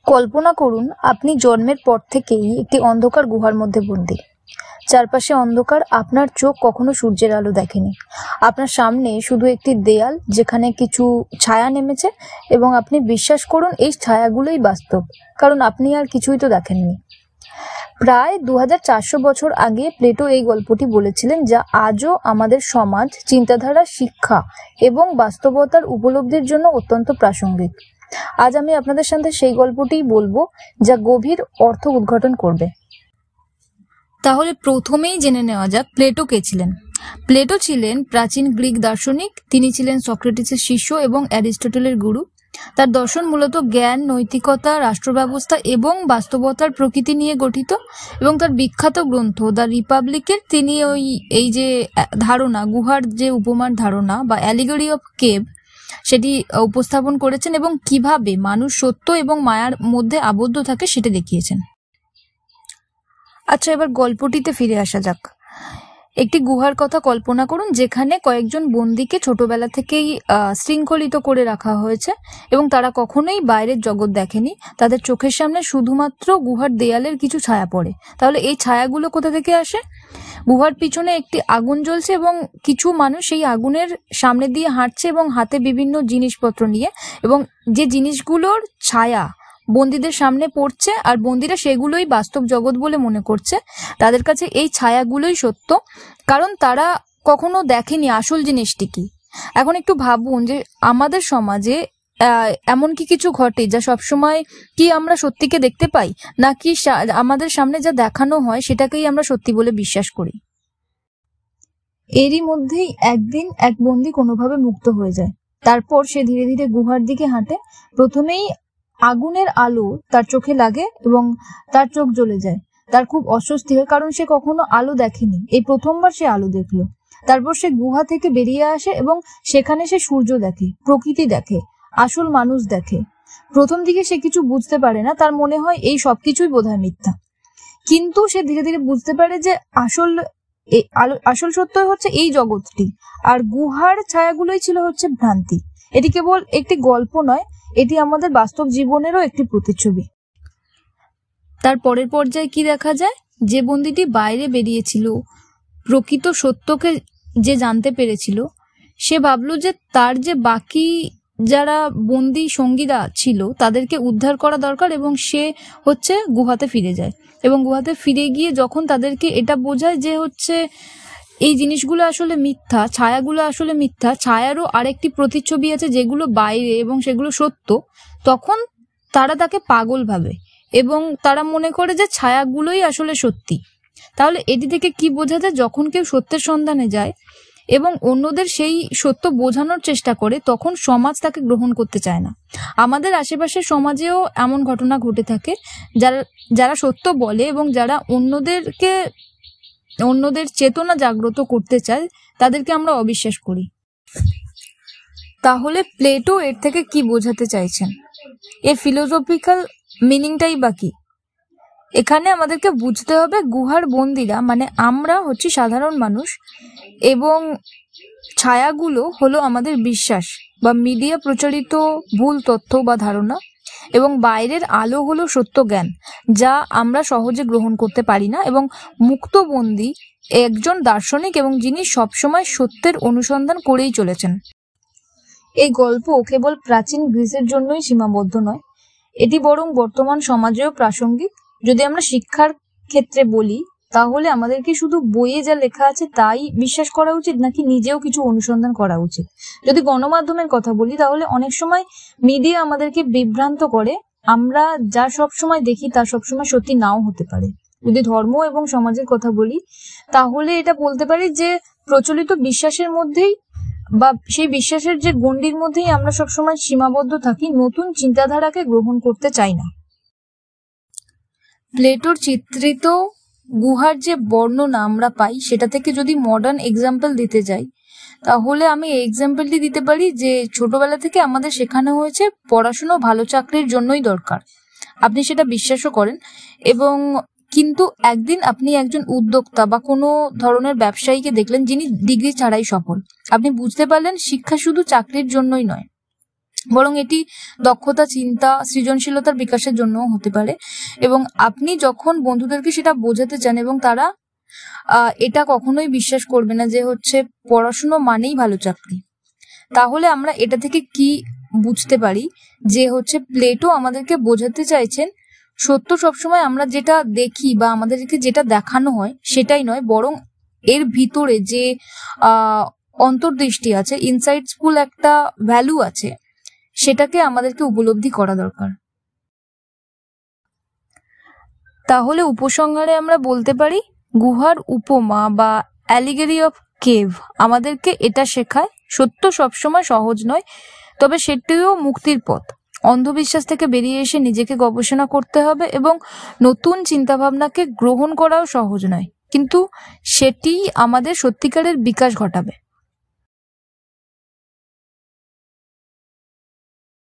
কল্পনা করুন আপনি জন্মের পর থেকেই একটি অন্ধকার গুহার মধ্যে বন্দী। চারপাশে অন্ধকার, আপনার চোখ কখনো সূর্যের আলো দেখেনি। আপনার সামনে শুধু একটি দেয়াল যেখানে কিছু ছায়া নেমেছে, এবং আপনি বিশ্বাস করুন এই ছায়াগুলোই বাস্তব, কারণ আপনি আর কিছুই তো দেখেননি। প্রায় 2400 বছর আগে প্লেটো এই গল্পটি বলেছিলেন, যা আজও আমাদের সমাজ, চিন্তাধারা, শিক্ষা এবং বাস্তবতার উপলব্ধির জন্য অত্যন্ত প্রাসঙ্গিক। আজ আমি আপনাদের সাথে সেই গল্পটিই বলবো, যা গভীর অর্থ উদ্ঘাটন করবে। তাহলে প্রথমেই জেনে নেওয়া যাক প্লেটো কে ছিলেন। প্লেটো ছিলেন প্রাচীন গ্রিক দার্শনিক। তিনি ছিলেন সক্রেটিসের শিষ্য এবং অ্যারিস্টটলের গুরু। তার দর্শন মূলত জ্ঞান, নৈতিকতা, রাষ্ট্র ব্যবস্থা এবং বাস্তবতার প্রকৃতি নিয়ে গঠিত। এবং তার বিখ্যাত গ্রন্থ দ্য রিপাবলিকের তিনি এই যে ধারণা, গুহার যে উপমার ধারণা বা অ্যালিগরি অফ কেভ, সেটি উপস্থাপন করেছেন এবং কিভাবে মানুষ সত্য এবং মায়ার মধ্যে আবদ্ধ থাকে সেটা দেখিয়েছেন। আচ্ছা, এবার গল্পটিতে ফিরে আসা যাক। একটি গুহার কথা কল্পনা করুন, যেখানে কয়েকজন বন্দীকে ছোটবেলা থেকেই শৃঙ্খলিত করে রাখা হয়েছে এবং তারা কখনোই বাইরের জগৎ দেখেনি। তাদের চোখের সামনে শুধুমাত্র গুহার দেয়ালের কিছু ছায়া পড়ে। তাহলে এই ছায়াগুলো কোথা থেকে আসে? গুহার পিছনে একটি আগুন জ্বলছে এবং কিছু মানুষ সেই আগুনের সামনে দিয়ে হাঁটছে এবং হাতে বিভিন্ন জিনিসপত্র নিয়ে, এবং যে জিনিসগুলোর ছায়া বন্দীদের সামনে পড়ছে আর বন্দীরা সেগুলোই বাস্তব জগৎ বলে মনে করছে। তাদের কাছে এই ছায়াগুলোই সত্য, কারণ তারা কখনো দেখেনি আসল জিনিসটি কি। এখন একটু ভাবুন যে আমাদের সমাজে এমন কি কিছু ঘটে যা সবসময় কি আমরা সত্যিকে দেখতে পাই, নাকি আমাদের সামনে যা দেখানো হয় সেটাকেই আমরা সত্যি বলে বিশ্বাস করি? এরই মধ্যেই একদিন এক বন্দী কোনোভাবে মুক্ত হয়ে যায়। তারপর সে ধীরে ধীরে গুহার দিকে হাঁটে। প্রথমেই আগুনের আলো তার চোখে লাগে এবং তার চোখ জ্বলে যায়। তার খুব অস্বস্তি হয়, কারণ সে কখনো আলো দেখেনি। এই প্রথমবার সে আলো দেখলো। তারপর সে গুহা থেকে বেরিয়ে আসে এবং সেখানে সে সূর্য দেখে, প্রকৃতি দেখে, আসল মানুষ দেখে। প্রথম দিকে সে কিছু বুঝতে পারে না, তার মনে হয় এই সবকিছুই বোধহয় মিথ্যা। কিন্তু সে ধীরে ধীরে বুঝতে পারে যে আসল সত্য হচ্ছে এই জগৎটি, আর গুহার ছায়াগুলোই ছিল হচ্ছে ভ্রান্তি। এটি কেবল একটি গল্প নয়, এটি আমাদের বাস্তব জীবনেরও একটি প্রতিচ্ছবি। তার পরের পর্যায়ে কি দেখা যায়? যে বন্দীটি বাইরে বেরিয়েছিল, প্রকৃত সত্যকে যে জানতে পেরেছিল, সে ভাবলো যে তার যে বাকি যারা বন্দী সঙ্গীরা ছিল তাদেরকে উদ্ধার করা দরকার, এবং সে হচ্ছে গুহাতে ফিরে যায়। এবং গুহাতে ফিরে গিয়ে যখন তাদেরকে এটা বোঝায় যে হচ্ছে এই জিনিসগুলো আসলে মিথ্যা, ছায়াগুলো আসলে মিথ্যা, ছায়ারও আরেকটি প্রতিচ্ছবি আছে যেগুলো বাইরে এবং সেগুলো সত্য, তখন তারা তাকে পাগল ভাবে এবং তারা মনে করে যে ছায়াগুলোই আসলে সত্যি। তাহলে এটি থেকে কি বোঝা যায়? যখন কেউ সত্যের সন্ধানে যায় এবং অন্যদের সেই সত্য বোঝানোর চেষ্টা করে, তখন সমাজ তাকে গ্রহণ করতে চায় না। আমাদের আশেপাশের সমাজেও এমন ঘটনা ঘটে থাকে। যারা সত্য বলে এবং যারা অন্যদের চেতনা জাগ্রত করতে চায়, তাদেরকে আমরা অবিশ্বাস করি। তাহলে প্লেটো এর থেকে কি বোঝাতে চাইছেন? এর ফিলোসফিক্যাল মিনিংটাই বা কি? এখানে আমাদেরকে বুঝতে হবে গুহার বন্দীরা মানে আমরা হচ্ছি সাধারণ মানুষ, এবং ছায়াগুলো হলো আমাদের বিশ্বাস বা মিডিয়া প্রচারিত ভুল তথ্য বা ধারণা, এবং বাইরের আলো হলো সত্য জ্ঞান, যা আমরা সহজে গ্রহণ করতে পারি না। এবং মুক্তবন্দী একজন দার্শনিক এবং যিনি সবসময় সত্যের অনুসন্ধান করেই চলেছেন। এই গল্প কেবল প্রাচীন গ্রিসের জন্যই সীমাবদ্ধ নয়, এটি বরং বর্তমান সমাজেও প্রাসঙ্গিক। যদি আমরা শিক্ষার ক্ষেত্রে বলি, তাহলে আমাদের কি শুধু বইয়ে যা লেখা আছে তাই বিশ্বাস করা উচিত, নাকি নিজেও কিছু অনুসন্ধান করা উচিত? যদি গণমাধ্যমের কথা বলি, তাহলে অনেক সময় মিডিয়া আমাদেরকে বিভ্রান্ত করে। আমরা যা সব সময় দেখি তা সবসময় সত্যি নাও হতে পারে। যদি ধর্ম এবং সমাজের কথা বলি, তাহলে এটা বলতে পারি যে প্রচলিত বিশ্বাসের মধ্যেই বা সেই বিশ্বাসের যে গণ্ডির মধ্যেই আমরা সবসময় সীমাবদ্ধ থাকি, নতুন চিন্তাধারাকে গ্রহণ করতে চাই না। প্লেটোর চিত্রিত গুহার যে বর্ণনা আমরা পাই, সেটা থেকে যদি মডার্ন এক্সাম্পল দিতে যাই, তাহলে আমি এই এক্সাম্পলটি দিতে পারি যে ছোটবেলা থেকে আমাদের শেখানো হয়েছে পড়াশুনো ভালো চাকরির জন্যই দরকার। আপনি সেটা বিশ্বাসও করেন, এবং কিন্তু একদিন আপনি একজন উদ্যোক্তা বা কোনো ধরনের ব্যবসায়ীকে দেখলেন যিনি ডিগ্রি ছাড়াই সফল। আপনি বুঝতে পারলেন শিক্ষা শুধু চাকরির জন্যই নয়। বরং এটি দক্ষতা, চিন্তা, সৃজনশীলতার বিকাশের জন্য হতে পারে। এবং আপনি যখন বন্ধুদেরকে সেটা বোঝাতে চান এবং তারা এটা কখনোই বিশ্বাস করবে না যে হচ্ছে পড়াশুনো মানেই ভালো চাকরি, তাহলে আমরা এটা থেকে কি বুঝতে পারি যে হচ্ছে প্লেটো আমাদেরকে বোঝাতে চাইছেন সত্য সবসময় আমরা যেটা দেখি বা আমাদেরকে যেটা দেখানো হয় সেটাই নয়, বরং এর ভিতরে যে অন্তর্দৃষ্টি আছে, ইনসাইটফুল একটা ভ্যালু আছে, সেটাকে আমাদেরকে উপলব্ধি করা দরকার। তাহলে উপসংহারে আমরা বলতে পারি গুহার উপমা বা অ্যালিগেরি অফ কেভ আমাদেরকে এটা শেখায় সত্য সবসময় সহজ নয়, তবে সেটিও মুক্তির পথ। অন্ধবিশ্বাস থেকে বেরিয়ে এসে নিজেকে গবেষণা করতে হবে এবং নতুন চিন্তাভাবনাকে গ্রহণ করাও সহজ নয়, কিন্তু সেটি আমাদের সত্যিকারের বিকাশ ঘটাবে।